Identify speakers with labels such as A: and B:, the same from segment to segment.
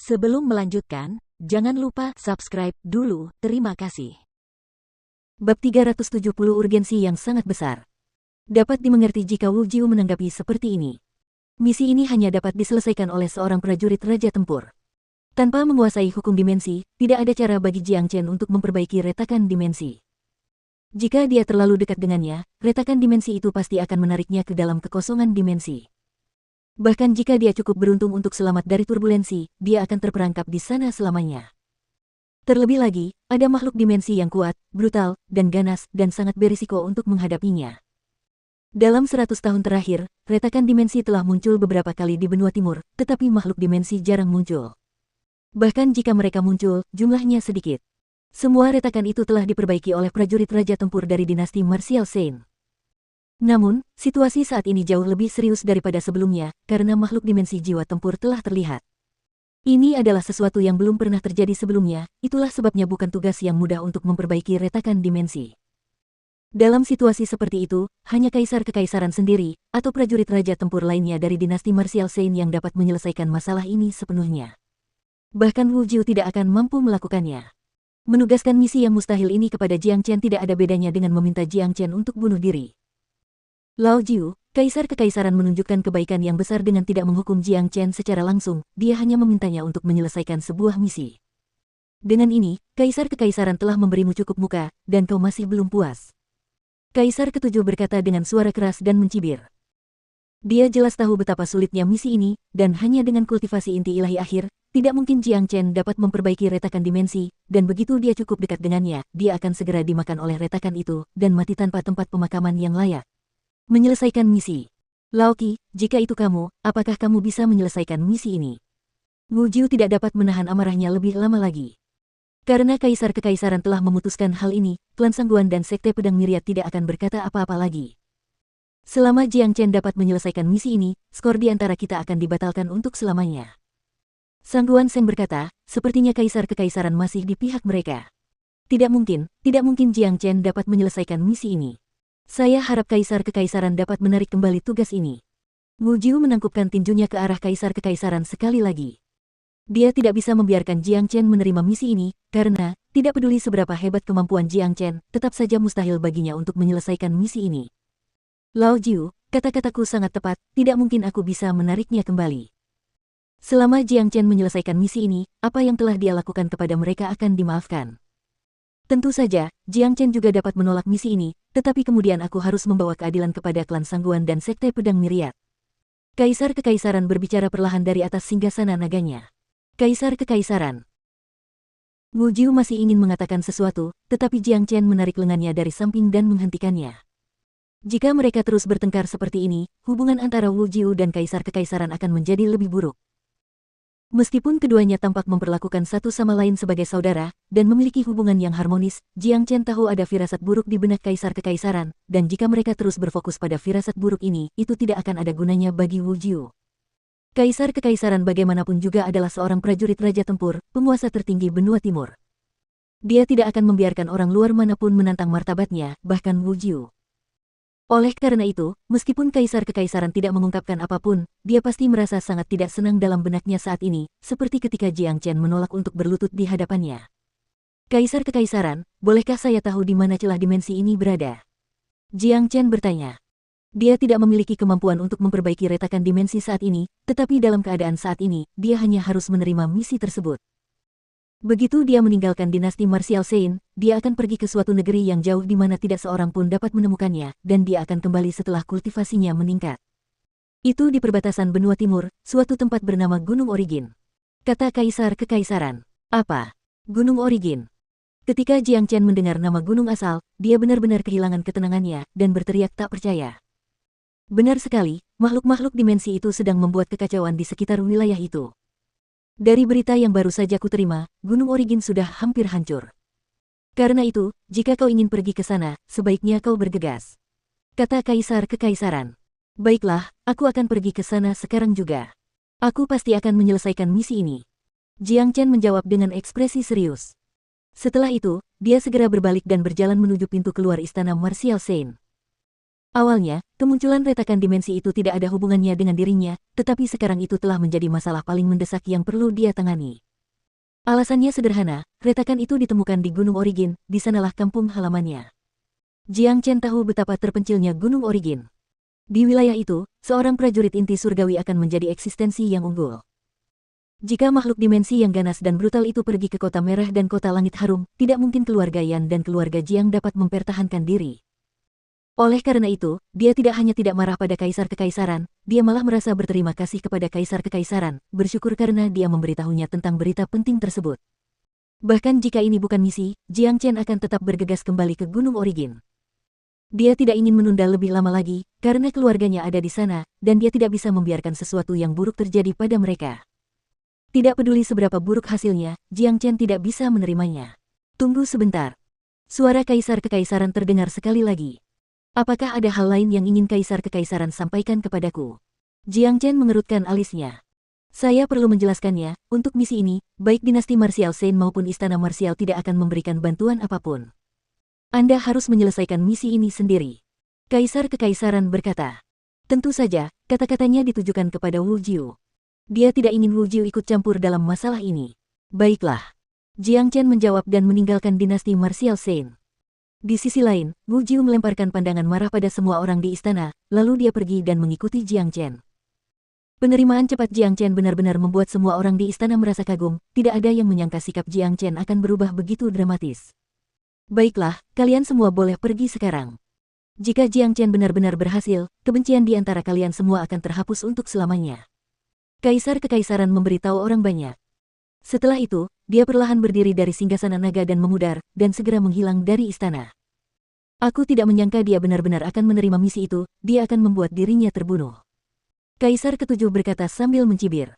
A: Sebelum melanjutkan, jangan lupa subscribe dulu, terima kasih.
B: Bab 370 urgensi yang sangat besar. Dapat dimengerti jika Wu Jiu menanggapi seperti ini. Misi ini hanya dapat diselesaikan oleh seorang prajurit Raja Tempur. Tanpa menguasai hukum dimensi, tidak ada cara bagi Jiang Chen untuk memperbaiki retakan dimensi. Jika dia terlalu dekat dengannya, retakan dimensi itu pasti akan menariknya ke dalam kekosongan dimensi. Bahkan jika dia cukup beruntung untuk selamat dari turbulensi, dia akan terperangkap di sana selamanya. Terlebih lagi, ada makhluk dimensi yang kuat, brutal, dan ganas, dan sangat berisiko untuk menghadapinya. Dalam 100 tahun terakhir, retakan dimensi telah muncul beberapa kali di benua timur, tetapi makhluk dimensi jarang muncul. Bahkan jika mereka muncul, jumlahnya sedikit. Semua retakan itu telah diperbaiki oleh prajurit Raja Tempur dari dinasti Martial Saint. Namun, situasi saat ini jauh lebih serius daripada sebelumnya, karena makhluk dimensi jiwa tempur telah terlihat. Ini adalah sesuatu yang belum pernah terjadi sebelumnya, itulah sebabnya bukan tugas yang mudah untuk memperbaiki retakan dimensi. Dalam situasi seperti itu, hanya Kaisar Kekaisaran sendiri, atau prajurit Raja Tempur lainnya dari dinasti Martial Saint yang dapat menyelesaikan masalah ini sepenuhnya. Bahkan Wu Jiu tidak akan mampu melakukannya. Menugaskan misi yang mustahil ini kepada Jiang Chen tidak ada bedanya dengan meminta Jiang Chen untuk bunuh diri. Lao Jiu, Kaisar Kekaisaran menunjukkan kebaikan yang besar dengan tidak menghukum Jiang Chen secara langsung, dia hanya memintanya untuk menyelesaikan sebuah misi. Dengan ini, Kaisar Kekaisaran telah memberimu cukup muka, dan kau masih belum puas. Kaisar ketujuh berkata dengan suara keras dan mencibir. Dia jelas tahu betapa sulitnya misi ini, dan hanya dengan kultivasi inti ilahi akhir, tidak mungkin Jiang Chen dapat memperbaiki retakan dimensi, dan begitu dia cukup dekat dengannya, dia akan segera dimakan oleh retakan itu, dan mati tanpa tempat pemakaman yang layak. Menyelesaikan misi. Lao Qi, jika itu kamu, apakah kamu bisa menyelesaikan misi ini? Wu Jiu tidak dapat menahan amarahnya lebih lama lagi. Karena Kaisar Kekaisaran telah memutuskan hal ini, klan Sangguan dan Sekte Pedang Myriad tidak akan berkata apa-apa lagi. Selama Jiang Chen dapat menyelesaikan misi ini, skor di antara kita akan dibatalkan untuk selamanya. Sangguan Seng berkata, sepertinya Kaisar Kekaisaran masih di pihak mereka. Tidak mungkin Jiang Chen dapat menyelesaikan misi ini. Saya harap Kaisar Kekaisaran dapat menarik kembali tugas ini. Wu Jiu menangkupkan tinjunya ke arah Kaisar Kekaisaran sekali lagi. Dia tidak bisa membiarkan Jiang Chen menerima misi ini, karena, tidak peduli seberapa hebat kemampuan Jiang Chen, tetap saja mustahil baginya untuk menyelesaikan misi ini. Lao Jiu, kata-kataku sangat tepat, tidak mungkin aku bisa menariknya kembali. Selama Jiang Chen menyelesaikan misi ini, apa yang telah dia lakukan kepada mereka akan dimaafkan. Tentu saja, Jiang Chen juga dapat menolak misi ini, tetapi kemudian aku harus membawa keadilan kepada klan Sangguan dan Sekte Pedang Myriad. Kaisar Kekaisaran berbicara perlahan dari atas singgasana naganya. Kaisar Kekaisaran. Wu Jiu masih ingin mengatakan sesuatu, tetapi Jiang Chen menarik lengannya dari samping dan menghentikannya. Jika mereka terus bertengkar seperti ini, hubungan antara Wu Jiu dan Kaisar Kekaisaran akan menjadi lebih buruk. Meskipun keduanya tampak memperlakukan satu sama lain sebagai saudara, dan memiliki hubungan yang harmonis, Jiang Chen tahu ada firasat buruk di benak Kaisar Kekaisaran, dan jika mereka terus berfokus pada firasat buruk ini, itu tidak akan ada gunanya bagi Wu Jiu. Kaisar Kekaisaran bagaimanapun juga adalah seorang prajurit Raja Tempur, penguasa tertinggi benua timur. Dia tidak akan membiarkan orang luar manapun menantang martabatnya, bahkan Wu Jiu. Oleh karena itu, meskipun Kaisar Kekaisaran tidak mengungkapkan apapun, dia pasti merasa sangat tidak senang dalam benaknya saat ini, seperti ketika Jiang Chen menolak untuk berlutut di hadapannya. Kaisar Kekaisaran, bolehkah saya tahu di mana celah dimensi ini berada? Jiang Chen bertanya. Dia tidak memiliki kemampuan untuk memperbaiki retakan dimensi saat ini, tetapi dalam keadaan saat ini, dia hanya harus menerima misi tersebut. Begitu dia meninggalkan dinasti Martial Saint, dia akan pergi ke suatu negeri yang jauh di mana tidak seorang pun dapat menemukannya, dan dia akan kembali setelah kultivasinya meningkat. Itu di perbatasan benua timur, suatu tempat bernama Gunung Origin. Kata Kaisar Kekaisaran. Apa? Gunung Origin. Ketika Jiang Chen mendengar nama gunung asal, dia benar-benar kehilangan ketenangannya, dan berteriak tak percaya. Benar sekali, makhluk-makhluk dimensi itu sedang membuat kekacauan di sekitar wilayah itu. Dari berita yang baru saja kuterima, Gunung Origin sudah hampir hancur. Karena itu, jika kau ingin pergi ke sana, sebaiknya kau bergegas. Kata Kaisar Kekaisaran. Baiklah, aku akan pergi ke sana sekarang juga. Aku pasti akan menyelesaikan misi ini. Jiang Chen menjawab dengan ekspresi serius. Setelah itu, dia segera berbalik dan berjalan menuju pintu keluar istana Martial Saint. Awalnya, kemunculan retakan dimensi itu tidak ada hubungannya dengan dirinya, tetapi sekarang itu telah menjadi masalah paling mendesak yang perlu dia tangani. Alasannya sederhana, retakan itu ditemukan di Gunung Origin, di sanalah kampung halamannya. Jiang Chen tahu betapa terpencilnya Gunung Origin. Di wilayah itu, seorang prajurit inti surgawi akan menjadi eksistensi yang unggul. Jika makhluk dimensi yang ganas dan brutal itu pergi ke Kota Merah dan Kota Langit Harum, tidak mungkin keluarga Yan dan keluarga Jiang dapat mempertahankan diri. Oleh karena itu, dia tidak hanya tidak marah pada Kaisar Kekaisaran, dia malah merasa berterima kasih kepada Kaisar Kekaisaran, bersyukur karena dia memberitahunya tentang berita penting tersebut. Bahkan jika ini bukan misi, Jiang Chen akan tetap bergegas kembali ke Gunung Origin. Dia tidak ingin menunda lebih lama lagi, karena keluarganya ada di sana, dan dia tidak bisa membiarkan sesuatu yang buruk terjadi pada mereka. Tidak peduli seberapa buruk hasilnya, Jiang Chen tidak bisa menerimanya. Tunggu sebentar. Suara Kaisar Kekaisaran terdengar sekali lagi. Apakah ada hal lain yang ingin Kaisar Kekaisaran sampaikan kepadaku? Jiang Chen mengerutkan alisnya. Saya perlu menjelaskannya, untuk misi ini, baik dinasti Martial Saint maupun Istana Martial tidak akan memberikan bantuan apapun. Anda harus menyelesaikan misi ini sendiri. Kaisar Kekaisaran berkata. Tentu saja, kata-katanya ditujukan kepada Wu Jiu. Dia tidak ingin Wu Jiu ikut campur dalam masalah ini. Baiklah. Jiang Chen menjawab dan meninggalkan dinasti Martial Saint. Di sisi lain, Wu Jiu melemparkan pandangan marah pada semua orang di istana, lalu dia pergi dan mengikuti Jiang Chen. Penerimaan cepat Jiang Chen benar-benar membuat semua orang di istana merasa kagum, tidak ada yang menyangka sikap Jiang Chen akan berubah begitu dramatis. Baiklah, kalian semua boleh pergi sekarang. Jika Jiang Chen benar-benar berhasil, kebencian di antara kalian semua akan terhapus untuk selamanya. Kaisar Kekaisaran memberitahu orang banyak. Setelah itu, dia perlahan berdiri dari singgasana naga dan memudar, dan segera menghilang dari istana. Aku tidak menyangka dia benar-benar akan menerima misi itu, dia akan membuat dirinya terbunuh. Kaisar ketujuh berkata sambil mencibir.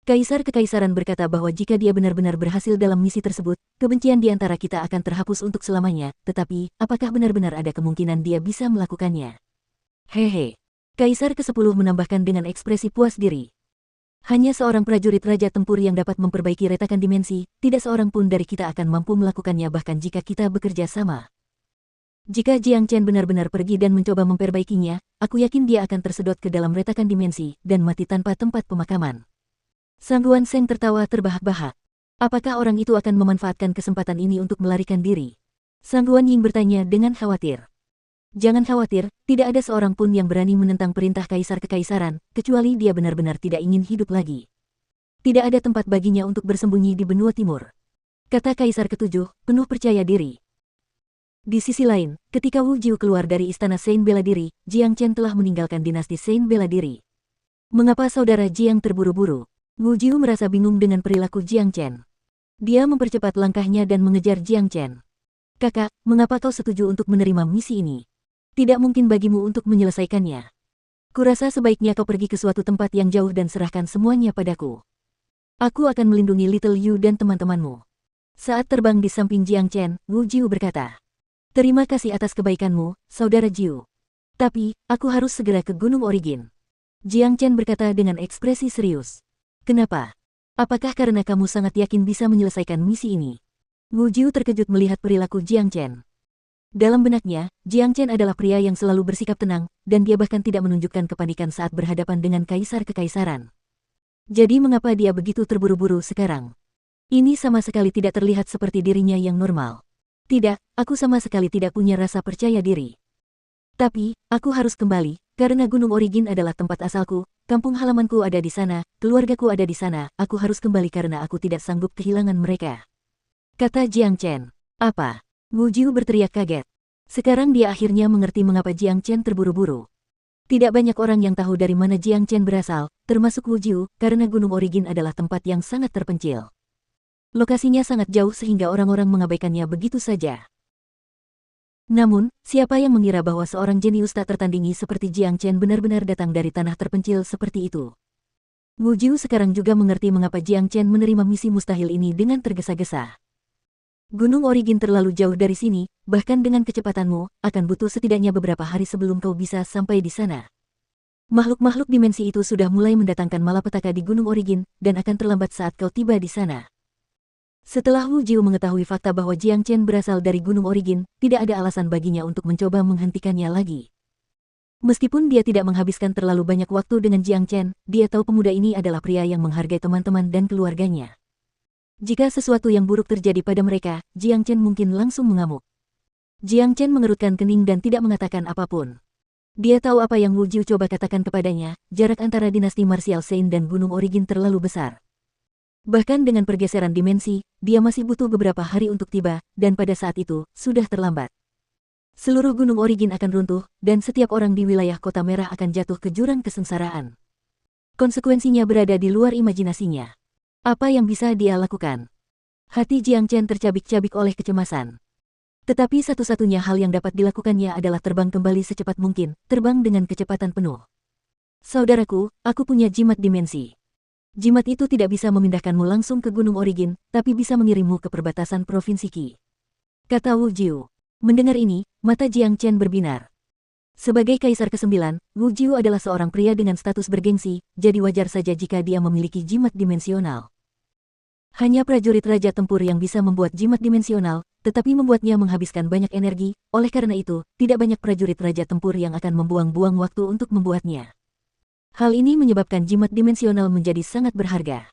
B: Kaisar Kekaisaran berkata bahwa jika dia benar-benar berhasil dalam misi tersebut, kebencian di antara kita akan terhapus untuk selamanya, tetapi, apakah benar-benar ada kemungkinan dia bisa melakukannya? Hehe. Kaisar ke-10 menambahkan dengan ekspresi puas diri. Hanya seorang prajurit raja tempur yang dapat memperbaiki retakan dimensi, tidak seorang pun dari kita akan mampu melakukannya bahkan jika kita bekerja sama. Jika Jiang Chen benar-benar pergi dan mencoba memperbaikinya, aku yakin dia akan tersedot ke dalam retakan dimensi, dan mati tanpa tempat pemakaman. Sang Guan Seng tertawa terbahak-bahak. Apakah orang itu akan memanfaatkan kesempatan ini untuk melarikan diri? Sang Guan Ying bertanya dengan khawatir. Jangan khawatir, tidak ada seorang pun yang berani menentang perintah Kaisar Kekaisaran, kecuali dia benar-benar tidak ingin hidup lagi. Tidak ada tempat baginya untuk bersembunyi di benua timur. Kata Kaisar ketujuh, penuh percaya diri. Di sisi lain, ketika Wu Jiu keluar dari istana Saint bela diri, Jiang Chen telah meninggalkan dinasti Saint bela diri. Mengapa saudara Jiang terburu-buru? Wu Jiu merasa bingung dengan perilaku Jiang Chen. Dia mempercepat langkahnya dan mengejar Jiang Chen. Kakak, mengapa kau setuju untuk menerima misi ini? Tidak mungkin bagimu untuk menyelesaikannya. Kurasa sebaiknya kau pergi ke suatu tempat yang jauh dan serahkan semuanya padaku. Aku akan melindungi Little Yu dan teman-temanmu. Saat terbang di samping Jiang Chen, Wu Jiu berkata. Terima kasih atas kebaikanmu, saudara Jiu. Tapi, aku harus segera ke Gunung Origin. Jiang Chen berkata dengan ekspresi serius. Kenapa? Apakah karena kamu sangat yakin bisa menyelesaikan misi ini? Wu Jiu terkejut melihat perilaku Jiang Chen. Dalam benaknya, Jiang Chen adalah pria yang selalu bersikap tenang, dan dia bahkan tidak menunjukkan kepanikan saat berhadapan dengan Kaisar Kekaisaran. Jadi mengapa dia begitu terburu-buru sekarang? Ini sama sekali tidak terlihat seperti dirinya yang normal. Tidak, aku sama sekali tidak punya rasa percaya diri. Tapi, aku harus kembali, karena Gunung Origin adalah tempat asalku, kampung halamanku ada di sana, keluargaku ada di sana, aku harus kembali karena aku tidak sanggup kehilangan mereka. Kata Jiang Chen. Apa? Wu Jiu berteriak kaget. Sekarang dia akhirnya mengerti mengapa Jiang Chen terburu-buru. Tidak banyak orang yang tahu dari mana Jiang Chen berasal, termasuk Wu Jiu, karena Gunung Origin adalah tempat yang sangat terpencil. Lokasinya sangat jauh sehingga orang-orang mengabaikannya begitu saja. Namun, siapa yang mengira bahwa seorang jenius tak tertandingi seperti Jiang Chen benar-benar datang dari tanah terpencil seperti itu? Wu Jiu sekarang juga mengerti mengapa Jiang Chen menerima misi mustahil ini dengan tergesa-gesa. Gunung Origin terlalu jauh dari sini, bahkan dengan kecepatanmu, akan butuh setidaknya beberapa hari sebelum kau bisa sampai di sana. Makhluk-makhluk dimensi itu sudah mulai mendatangkan malapetaka di Gunung Origin, dan akan terlambat saat kau tiba di sana. Setelah Wu Jiu mengetahui fakta bahwa Jiang Chen berasal dari Gunung Origin, tidak ada alasan baginya untuk mencoba menghentikannya lagi. Meskipun dia tidak menghabiskan terlalu banyak waktu dengan Jiang Chen, dia tahu pemuda ini adalah pria yang menghargai teman-teman dan keluarganya. Jika sesuatu yang buruk terjadi pada mereka, Jiang Chen mungkin langsung mengamuk. Jiang Chen mengerutkan kening dan tidak mengatakan apapun. Dia tahu apa yang Wu Jiu coba katakan kepadanya, jarak antara dinasti martial Sein dan Gunung Origin terlalu besar. Bahkan dengan pergeseran dimensi, dia masih butuh beberapa hari untuk tiba, dan pada saat itu, sudah terlambat. Seluruh Gunung Origin akan runtuh, dan setiap orang di wilayah Kota Merah akan jatuh ke jurang kesengsaraan. Konsekuensinya berada di luar imajinasinya. Apa yang bisa dia lakukan? Hati Jiang Chen tercabik-cabik oleh kecemasan. Tetapi satu-satunya hal yang dapat dilakukannya adalah terbang kembali secepat mungkin, terbang dengan kecepatan penuh. Saudaraku, aku punya jimat dimensi. Jimat itu tidak bisa memindahkanmu langsung ke Gunung Origin, tapi bisa mengirimmu ke perbatasan Provinsi Qi. Kata Wu Jiu. Mendengar ini, mata Jiang Chen berbinar. Sebagai kaisar ke-9, Wu Jiu adalah seorang pria dengan status bergengsi, jadi wajar saja jika dia memiliki jimat dimensional. Hanya prajurit raja tempur yang bisa membuat jimat dimensional, tetapi membuatnya menghabiskan banyak energi, oleh karena itu, tidak banyak prajurit raja tempur yang akan membuang-buang waktu untuk membuatnya. Hal ini menyebabkan jimat dimensional menjadi sangat berharga.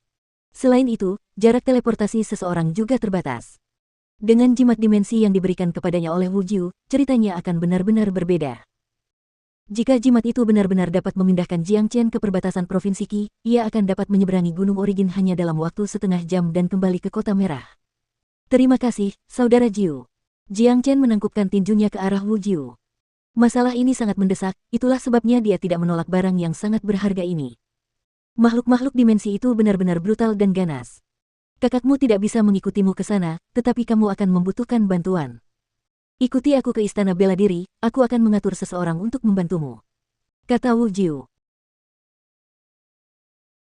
B: Selain itu, jarak teleportasi seseorang juga terbatas. Dengan jimat dimensi yang diberikan kepadanya oleh Wu Jiu, ceritanya akan benar-benar berbeda. Jika jimat itu benar-benar dapat memindahkan Jiang Chen ke perbatasan Provinsi Qi, ia akan dapat menyeberangi Gunung Origin hanya dalam waktu setengah jam dan kembali ke Kota Merah. Terima kasih, Saudara Jiu. Jiang Chen menangkupkan tinjunya ke arah Wu Jiu. Masalah ini sangat mendesak, itulah sebabnya dia tidak menolak barang yang sangat berharga ini. Makhluk-makhluk dimensi itu benar-benar brutal dan ganas. Kakakmu tidak bisa mengikutimu ke sana, tetapi kamu akan membutuhkan bantuan. Ikuti aku ke istana bela diri, aku akan mengatur seseorang untuk membantumu. Kata Wu Jiu.